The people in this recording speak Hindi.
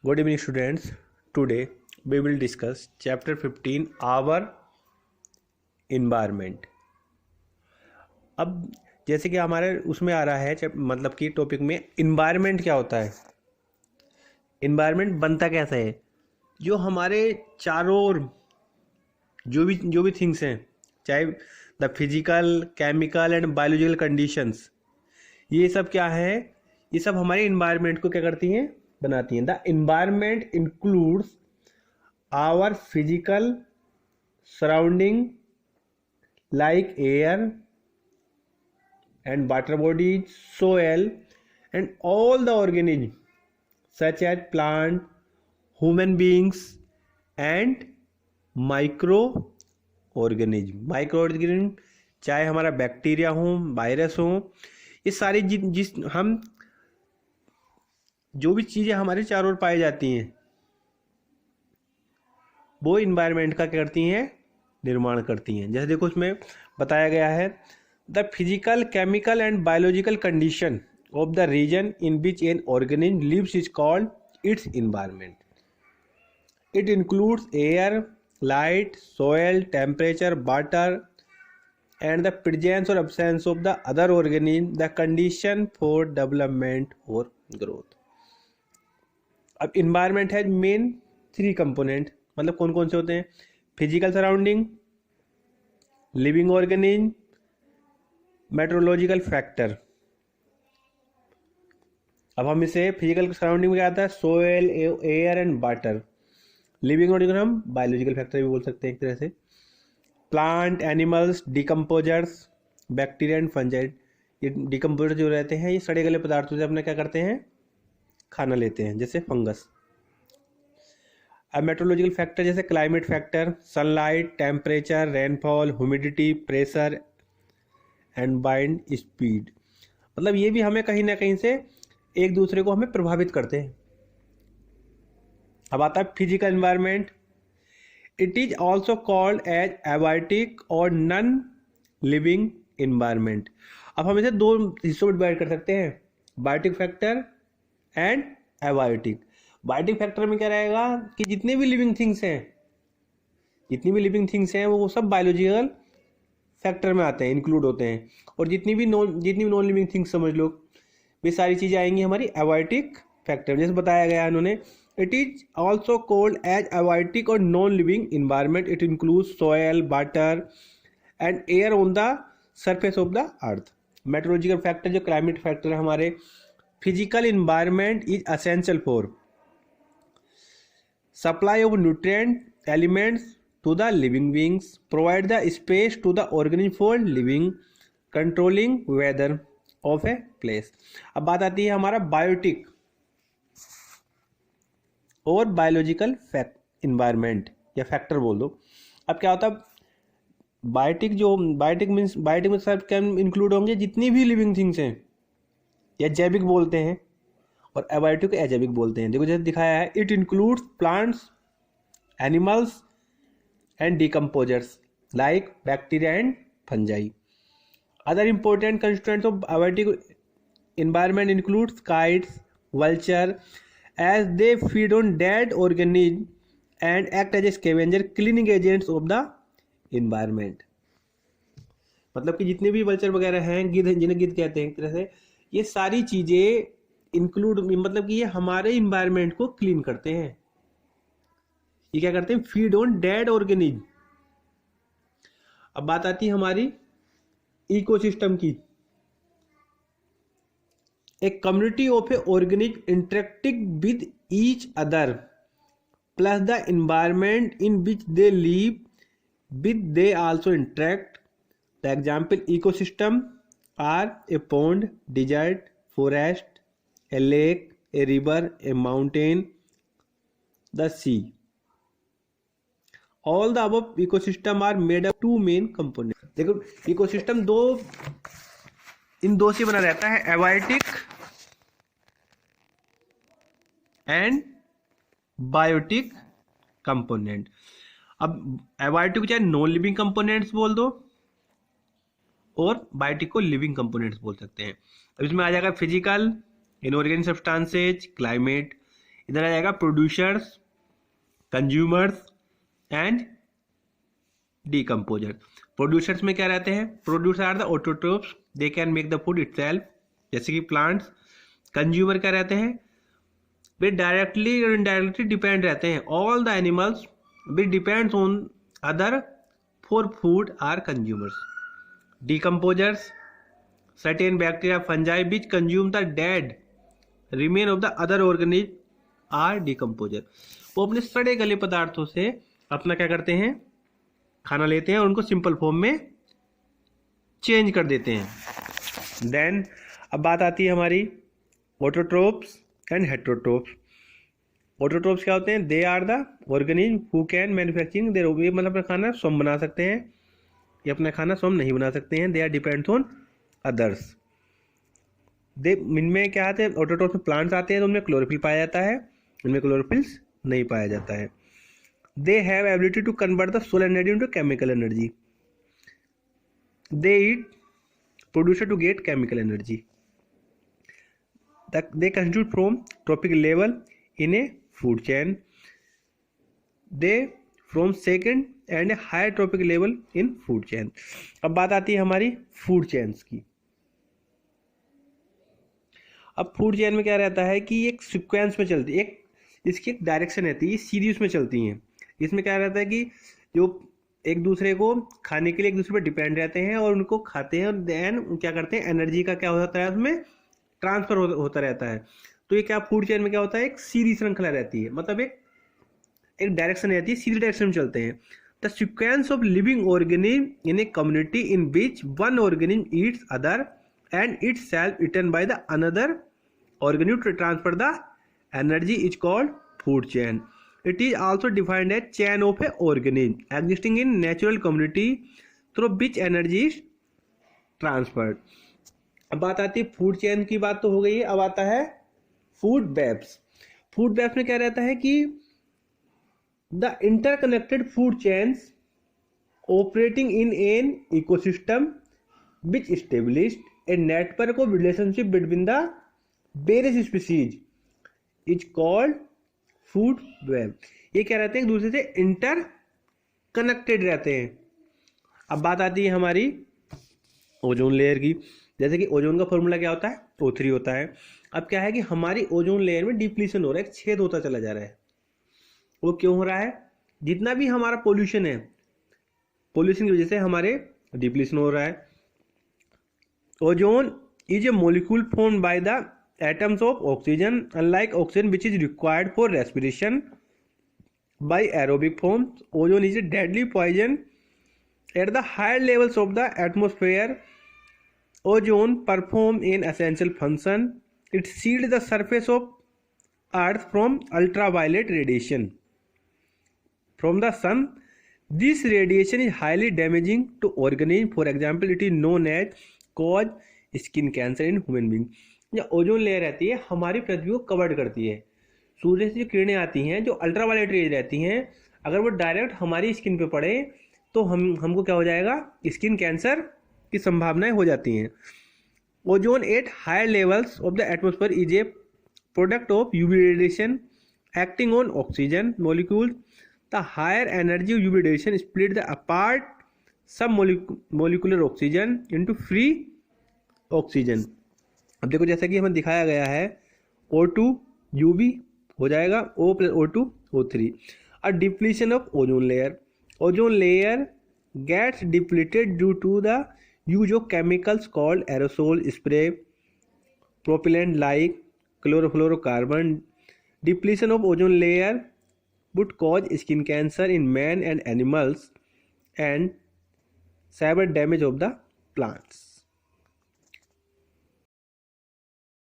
Good evening, students. Today we will discuss chapter 15, our environment. अब जैसे कि हमारे उसमें आ रहा है मतलब कि टॉपिक में environment क्या होता है, environment बनता कैसा है, जो हमारे चारों ओर जो भी थिंग्स हैं, चाहे the physical, chemical and biological conditions, ये सब क्या है, ये सब हमारे इन्वायरमेंट को क्या करती हैं, बनाती हैं. The environment includes our physical surrounding like air and water bodies, soil and all the organisms such as plant, human beings and microorganism चाहे हमारा बैक्टीरिया हो, वायरस हो, ये सारी जिस हम जो भी चीज़ें हमारे चारों ओर पाई जाती हैं वो इन्वायरमेंट का क्या करती हैं, निर्माण करती हैं. जैसे देखो उसमें बताया गया है the physical, chemical and biological condition of the region in which an organism lives is called its environment. It includes air, light, soil, temperature, water and the presence or absence of the other organism, the condition for development or growth. अब environment has main 3 component, मतलब कौन कौन से होते हैं, physical surrounding, living organism, meteorological factor. अब हम इसे फिजिकल सराउंडिंग में क्या आता है, soil, air and water. Living organism हम बायोलॉजिकल फैक्टर भी बोल सकते हैं एक तरह से. Plant, animals, decomposers, bacteria and fungi. ये डिकम्पोजर जो रहते हैं ये सड़े गले पदार्थों से अपने क्या करते हैं, खाना लेते हैं, जैसे फंगस. अब मेट्रोलॉजिकल फैक्टर जैसे climate factor, sunlight, temperature, rainfall, humidity, pressure and wind speed. मतलब ये भी हमें कहीं ना कहीं से एक दूसरे को हमें प्रभावित करते हैं. अब आता है physical environment. It is also called as abiotic और नॉन लिविंग एनवायरनमेंट. अब हम इसे 2 हिस्सों में डिवाइड कर सकते हैं, biotic factor and abiotic. Biotic factor में क्या रहेगा कि जितने भी लिविंग थिंग्स हैं वो सब बायोलॉजिकल फैक्टर में आते हैं, इंक्लूड होते हैं. और जितनी भी नॉन लिविंग थिंग्स समझ लो, वे सारी चीज़ें आएंगी हमारी एबायोटिक फैक्टर. जैसे बताया गया है उन्होंने, it is also called as abiotic और non living environment. It include soil, water and air on the surface of the earth. Meteorological factor जो क्लाइमेट फैक्टर है हमारे, physical environment is essential for supply of nutrient elements to the living beings, provide the space to the organism for living, controlling weather of a place. अब बात आती है हमारा बायोटिक और बायोलॉजिकल इन्वायरमेंट या फैक्टर बोल दो. अब क्या होता है, बायोटिक में सब क्या इंक्लूड होंगे, जितनी भी लिविंग थिंग्स हैं या जैविक बोलते हैं, और एबायोटिक एजैविक बोलते हैं. देखो जैसे दिखाया है, it includes plants, animals and decomposers like bacteria and fungi. Other important constituents of abiotic environment includes kites, vulture, as they feed on dead organism and act as a scavenger, cleaning agents of the environment. मतलब कि जितने भी वल्चर वगैरह हैं, जिन्हें गिद्ध कहते हैं एक तरह से, ये सारी चीजें इंक्लूड, मतलब कि ये हमारे इन्वायरमेंट को क्लीन करते हैं. ये क्या करते हैं, फीड ऑन डेड ऑर्गेनिज्म. अब बात आती है हमारी इकोसिस्टम की. A community of a organism interacting with each other plus the environment in which they live with they also interact. The example ecosystem are a pond, desert, forest, a lake, a river, a mountain, the sea. All the above ecosystem are made of 2 main components. देखो इकोसिस्टम इन दो से बना रहता है, एबायोटिक एंड बायोटिक कंपोनेंट. अब एबायोटिक चाहे नॉन लिविंग कंपोनेंट्स बोल दो और बायोटिक को लिविंग कंपोनेंट्स बोल सकते हैं. अब इसमें आ जाएगा फिजिकल, इनऑर्गेनिक सब्सटेंसेज, क्लाइमेट, इधर आ जाएगा producers, consumers and decomposer. Producers में क्या रहते हैं? Producer are the autotrophs, they can make the food itself, जैसे कि प्लांट्स। कंज्यूमर क्या रहते हैं? वे डायरेक्टली और इनडायरेक्टली डिपेंड रहते हैं। All the animals which depends on other for food are consumers. Decomposers, certain bacteria, fungi which consume the dead remain of the other organism are decomposer. वो अपने सड़े गले पदार्थों से अपना क्या करते हैं? खाना लेते हैं और उनको सिंपल फॉर्म में चेंज कर देते हैं। देन अब बात आती है हमारी ऑटोट्रोप्स एंड हेटेरोट्रोप्स। ऑटोट्रोप्स क्या होते हैं? They are the organism who can manufacturing their, ये मतलब अपना खाना स्वयं बना सकते हैं, ये अपना खाना स्वयं नहीं बना सकते हैं। They are depends on others. They इनमें क्या आते हैं? ऑटोट्रोप्स में प्लांट्स आते हैं तो उनमें क्लोरोफिल पाया जाता है, इनमें क्लोरोफिल्स नहीं पाया जाता है। They have ability to convert the solar energy into chemical energy. They eat producer to get chemical energy. They constitute from trophic level in a food chain. They from second and a higher trophic level in food chain. अब बात आती है हमारी फूड चेन्स की। अब फूड चेन में क्या रहता है कि एक सीक्वेंस में चलती है, इसकी एक डायरेक्शन रहती है, सीरीज में चलती हैं। इसमें क्या रहता है कि जो एक दूसरे को खाने के लिए एक दूसरे पर डिपेंड रहते हैं और उनको खाते हैं और देन क्या करते हैं? एनर्जी का क्या होता है? उसमें ट्रांसफर होता रहता है। तो ये क्या फूड चेन में क्या होता है? एक सीधी श्रृंखला रहती है, मतलब एक डायरेक्शन रहती है, सीधी डायरेक्शन में चलते हैं। The sequence of living organism in a community in which one organism eats other and itself eaten by the another organism to transfer the energy is called food chain. It is also defined as chain of a organism existing in natural community through which energy is transferred. अब बात आती है फूड चेन की, बात तो हो गई है, अब आता है फूड वेब्स. फूड वेब्स में क्या रहता है कि the interconnected food chains operating in an ecosystem which established a network of relationship between the various species is called food web. ये क्या रहते हैं? एक दूसरे से इंटर कनेक्टेड रहते हैं. अब बात आती है हमारी ओजोन लेयर की. जैसे कि ओजोन का फॉर्मूला क्या होता है? O3 होता है. अब क्या है कि हमारी ओजोन लेयर में डिप्लीशन हो रहा है, एक छेद होता चला जा रहा है. वो क्यों हो रहा है? जितना भी हमारा पोल्यूशन है, पोल्यूशन की वजह से हमारे डिप्लीशन हो रहा है. Ozone is a molecule formed by the atoms of oxygen, unlike oxygen which is required for respiration by aerobic form. Ozone is a deadly poison at the higher levels of the atmosphere. Ozone performs an essential function. It shields the surface of earth from ultraviolet radiation from the sun. This radiation is highly damaging to organisms. For example, it is known as cause skin cancer in human being. या ओजोन लेयर रहती है, हमारी पृथ्वी को कवर्ड करती है. सूर्य से जो किरणें आती हैं, जो अल्ट्रावायलेट रेज रहती हैं, अगर वो डायरेक्ट हमारी स्किन पे पड़े तो हमको क्या हो जाएगा? स्किन कैंसर की संभावनाएं हो जाती हैं. Ozone at higher levels of the atmosphere is a product of UV radiation acting on oxygen molecules. The higher energy of UV radiation split the apart sub molecular oxygen into free oxygen. अब देखो जैसा कि हमें दिखाया गया है, O2 UV हो जाएगा O + O2 O3. A depletion of ozone layer. Ozone layer gets depleted due to the use of chemicals called aerosol spray, propellant like chlorofluorocarbon. Depletion of ozone layer would cause skin cancer in man and animals and severe damage of the plants.